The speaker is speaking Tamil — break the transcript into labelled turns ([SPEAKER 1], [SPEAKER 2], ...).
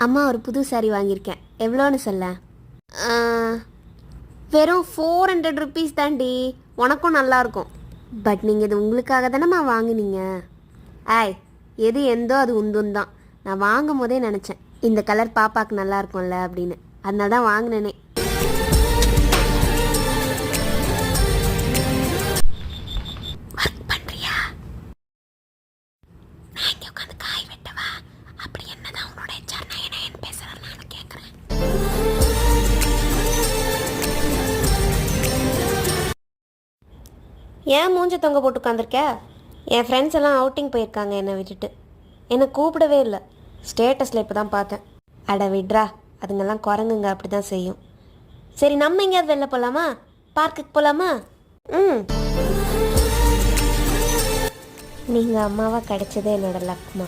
[SPEAKER 1] அம்மா ஒரு புது சாரீ வாங்கியிருக்கேன். எவ்வளோன்னு சொல்ல? வெறும் 400 ருபீஸ் தாண்டி. உனக்கும் நல்லாயிருக்கும். பட் நீங்கள் இது உங்களுக்காக தானேம்மா வாங்கினீங்க. ஆய், எது எந்தோ அது உந்தும் தான். நான் வாங்கும் போதே நினச்சேன் இந்த கலர் பாப்பாவுக்கு நல்லா இருக்கும்ல அப்படின்னு. அதனால தான் வாங்கினேனே. ஒர்க் பண்ணுறியா? நான் இங்கே உட்காந்து காய் வெட்டவா? அப்படி என்னதான் உன்னோட HR நயன் பேசுகிறேன்னு நான் கேட்குறேன். ஏன் மூஞ்ச தொங்க போட்டு உட்காந்துருக்க? என் ஃப்ரெண்ட்ஸ் எல்லாம் அவுட்டிங் போயிருக்காங்க என்னை விட்டுட்டு. என்னை கூப்பிடவே இல்லை. ஸ்டேட்டஸில் இப்போ தான் பார்த்தேன். அட விட்ரா, அதுங்கெல்லாம் குரங்குங்க, அப்படி தான் செய்யும். சரி, நம்ம எங்கேயாவது வெளில போகலாமா? பார்க்குக்கு போகலாமா? நீங்கள் அம்மாவாக கிடைச்சதே என்னோட லக்மா.